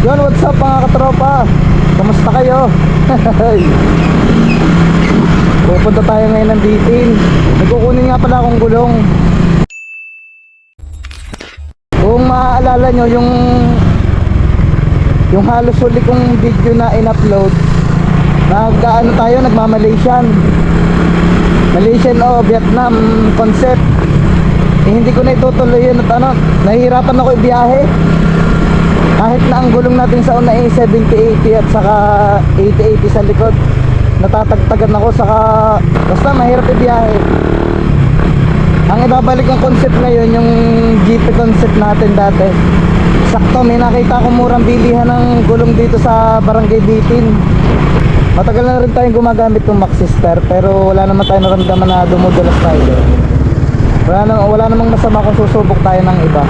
Yun, what's up mga katropa? Kamusta kayo? Pupunta tayo ngayon ng Bitin. Nagkukunin nga pala akong gulong. Kung maaalala nyo yung halos huli kong video na in-upload, nagma-Malaysian o Vietnam concept. Hindi ko na itutuloy yun at nahihirapan ako ibiyahe. Kahit na ang gulong natin sa una ay 70-80 at saka 80-80 sa likod, natatagtagan ako, saka basta mahirap ibiyahe. Ang ibabalik ng concept ngayon, yung GP concept natin dati. Sakto, may nakita akong murang bilihan ng gulong dito sa Barangay Bitin. Matagal na rin tayong gumagamit ng Maxister, pero wala naman tayong naramdaman na dumudulas tayo. Wala namang masama kung susubok tayo ng iba.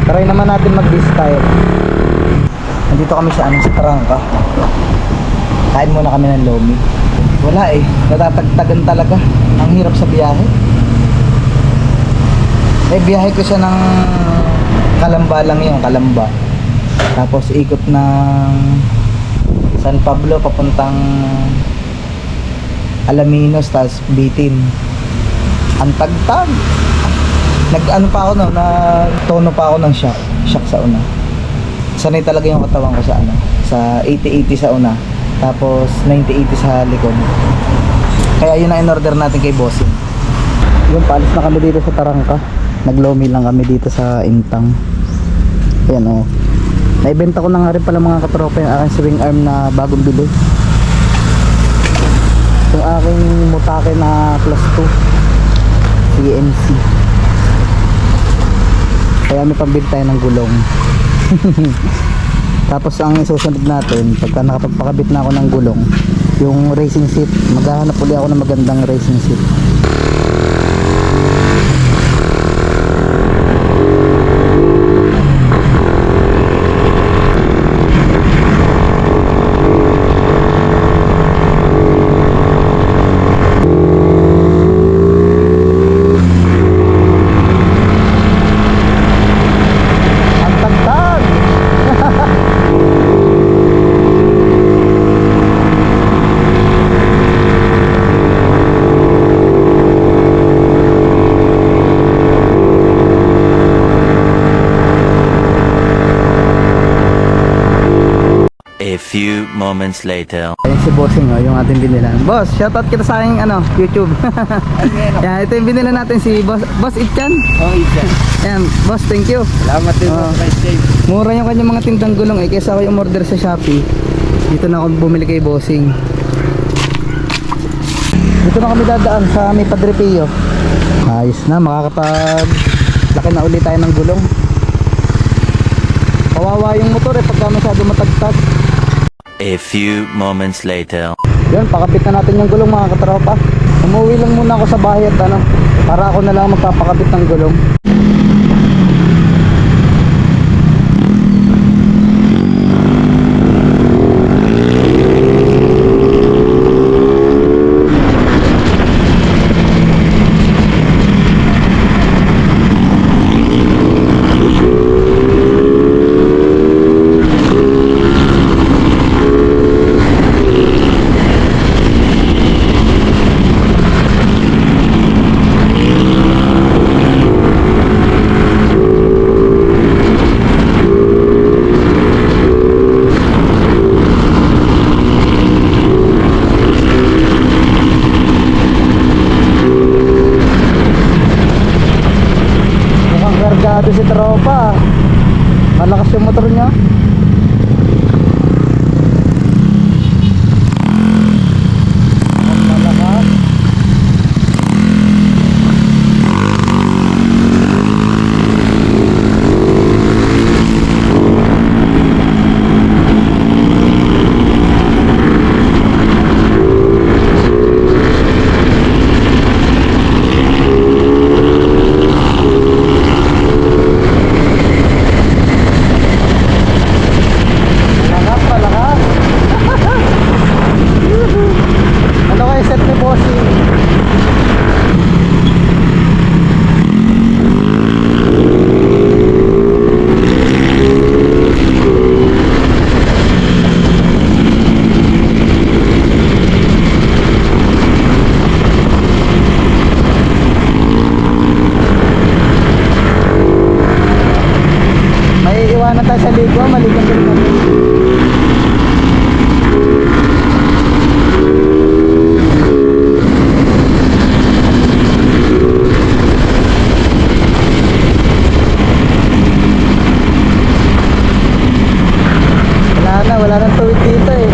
Try naman natin mag-this style. Nandito kami sa Tarangka. Kain muna kami ng lomi. Wala natatagtagan talaga. Ang hirap sa biyahe. Biyahe ko siya ng Kalamba lang yun, Kalamba. Tapos ikot ng San Pablo papuntang Alaminos, tapos Bitin. Ang tagtag. Nag-ano pa ako nag-tono pa ako ng shock sa una. Sanay talaga yung katawan ko sa 80-80 sa una. Tapos 90-80 sa likod. Kaya yun ang in-order natin kay Bossing. Yun, paalis na kami dito sa Tarangka. Naglomi lang kami dito sa Intang. Ayan naibenta ko na nga rin pala mga katropa yung aking swing arm na bagong bili. Yung aking Mutake na plus 2 CNC. Kaya may pambili tayo ng gulong. Tapos ang isusunod natin, pagka nakapagpakabit na ako ng gulong, yung racing seat, maghahanap ulit ako ng magandang racing seat. A few moments later. Ayun si Bossing yung ating binilan. Boss, shoutout kita sa aking YouTube. Yan, ito yung binilan natin si Boss Itchan. Itchan. Yan, Boss, thank you. Salamat din sa price change. Mura yung kanyang mga tindang gulong kaysa ako yung order sa Shopee. Dito na ako bumili kay Bossing. Dito na kami dadaan sa may Padre Pio. Ayos na, laki na ulit tayo ng gulong. Kawawa yung motor pagka masyado matagtag. A few moments later. Yun, pakabit na natin yung gulong mga katropa. Umuwi lang muna ako sa bahay at para ako na lang magpapakabit ng gulong. Kargado si tropa. Malakas yung motor niya. Malakas. tayo sa ligo, maligo din natin. Wala nang tuwid dito eh.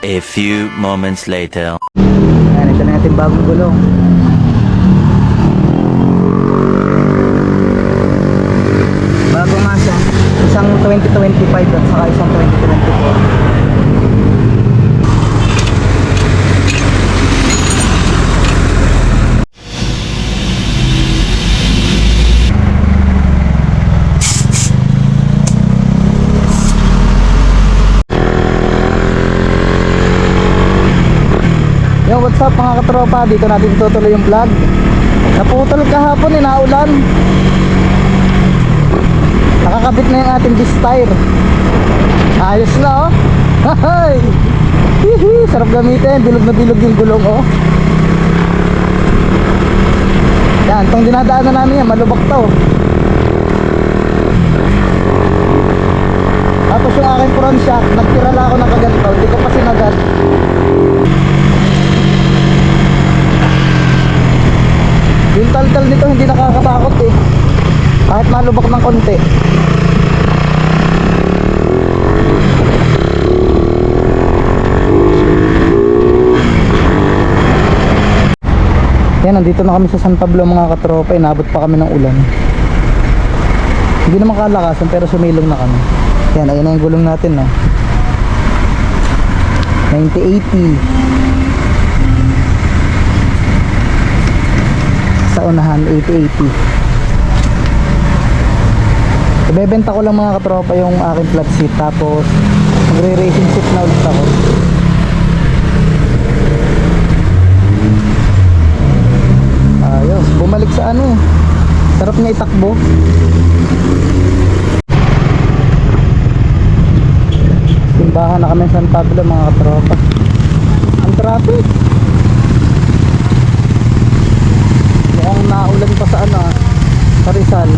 A few moments later. Ayan, ito na natin bagong gulong. Bago nga siya. Isang 2025 at saka isang 2024. Yo, what's up mga katropa? Dito natin tutuloy yung vlog. Naputol kahapon, naulan. Nakakabit na yung ating disc tire. Ayos na oh. Hahay! Hihi, sarap gamitin. Bilog na bilog yung gulong oh. Yan, itong dinadaanan namin yan, malubak to. Tapos yung aking front shock, nagtirala ako ng kaganto. Hindi ko pa sinagat. Yung taltal nito hindi nakakatakot eh. Kahit malubak ng konti. Yan, nandito na kami sa San Pablo mga katropa. Inabot pa kami ng ulan. Hindi naman kalakasan pero sumilong na kami. Yan, ayun na yung gulong natin no. 9080 sa unahan, 8080. Ibebenta ko lang mga katropa yung aking flat seat. Tapos magre-racing seat na ulit ako. Ayos, bumalik sa ano eh. Sarap niya itakbo. Simbahan na kami sa San Pablo mga katropa. Ang traffic. Mukhang naulan pa sa ano, sa Rizal.